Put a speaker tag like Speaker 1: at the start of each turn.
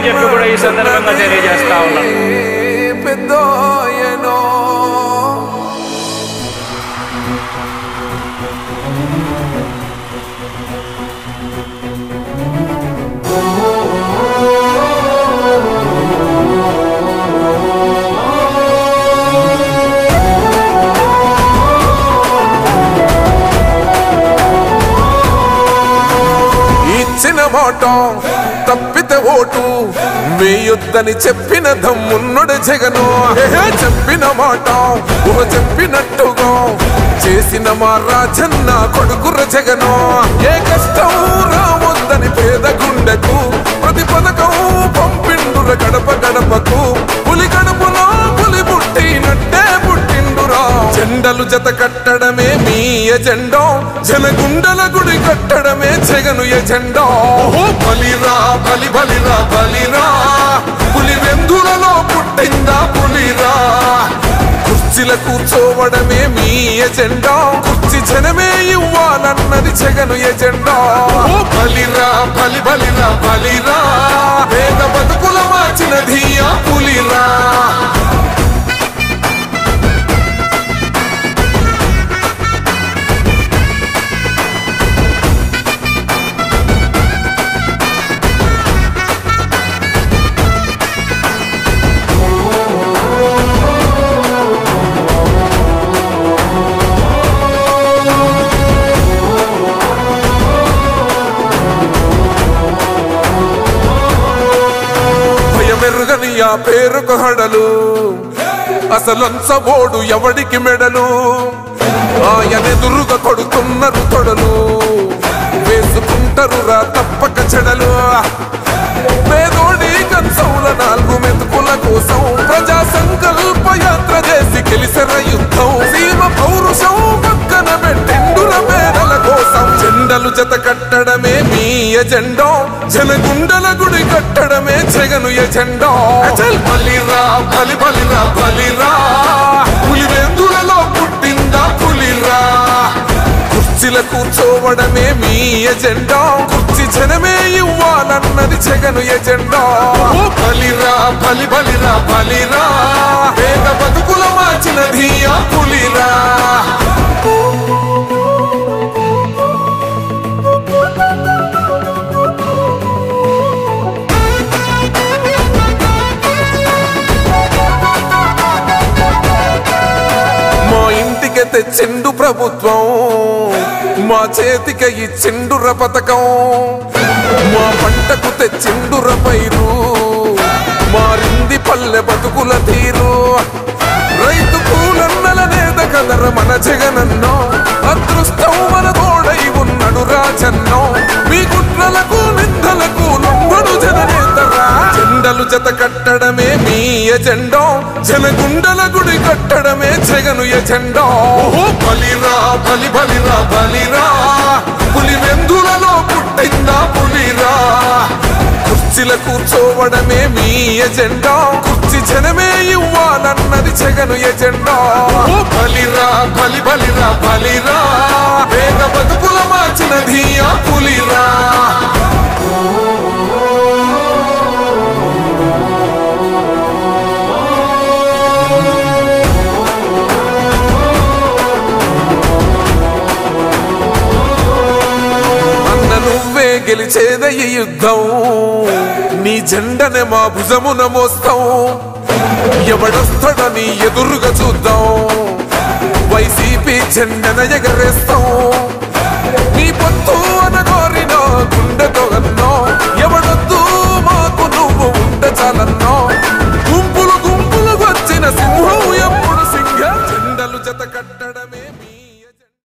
Speaker 1: చెప్పి కూడా ఈ సందర్భంగా తెలియజేస్తా ఉన్నాను.
Speaker 2: ఇచ్చిన మాట తప్పితే ఓటు వేయొద్దని చెప్పిన దమ్మున్నడు జగను. చెప్పిన మాట చెప్పినట్టుగా చేసిన మా రాజన్న కొడుకుర జగను. ఏ కష్టం రావద్దని పేద గుండెకు ప్రతి పథకం పంపిండుర గడప గడపకు. పులి గడపలో పులి పుట్టినట్టే పుట్టిండురా. జెండలు జత కట్టడమే మీ ఎజెండా, జనగుండల గుడి కట్టడమే జగను ఎజెండా. బలిరా బలి బలిరా బలిరా, పులి వెందులలో పుట్టిందా పులిరా. కుర్చీల కూర్చోవడమే మీ ఎజెండా, కుర్చీ జనమే ఇవ్వాలన్నది జగను ఎజెండా. బలిరా బలి బలిరా బలిరా, పేద బతుకుల మార్చినది ఆ పులిరా. మెరుగని ఆ పేరుకు హడలు, అసలంచబోడు ఎవడికి మెడలు. ఆయనెదురుగా కొడుతున్నారు తొడలు, వేసుకుంటారు రా తప్పక చెడలు. పేదోడి కంచంల 4 మెతుకుల కోసం ప్రజా సంకల్ప యాత్ర చేసి గెలిసిన యుద్ధం. సీమ పౌరుషం పక్కన పెట్టిండుల పేదల కోసం. జెండలు జత కట్టడమే మీ ఎజెండా, జనగుండల గుడి కట్టడమే జగను ఎజెండా. బలిరా బలి బలిరా బలిరా, పులి వెందులలో పుట్టిందా పులిరా. కుర్చీల కూర్చోవడమే మీ ఎజెండా, కుర్చీ జనమే ఇవ్వాలన్నది జగను ఎజెండా. బలిరా బలి బలిరా బలిరా, పేద బతుకుల మార్చినది ఆ పులిరా. తెచ్చిండు ప్రభుత్వం, మా చేతికి ఇచ్చిండుర పథకం. మా పంటకు తెచ్చిండుర పైరు, మారింది పల్లె బతుకుల తీరు. రైతు కూలన్నల నేత కదర మన జగనన్నో, అదృష్టం మన తోడై ఉన్నడు రాజన్నో. మీ కుట్రలకు నిందలకు లొంగడు జననేతరా. జెండలు జత కట్టడమే మీ ఎజెండా, జనగుండల గుడి కట్టడమే జగను ఎజెండా. బలిరా బలి బలిరా బలిరా, పులి వెందులలో పుట్టిందా పులిరా. కుర్చీల కూర్చోవడమే మీ ఎజెండా, కుర్చీ జనమే ఇవ్వాలన్నది జగను ఎజెండా. బలిరా బలి బలిరా బలిరా, పేద బతుకుల మార్చినది ఆ పులిరా. గెలిచేద ఈ యుద్ధం, నీ జెండనే మా భుజమున మోస్తాం. ఎవడొస్తాడని ఎదురుగా చూద్దాం, వైసీపీ జెండన ఎగరేస్తాం. నీ పొత్తు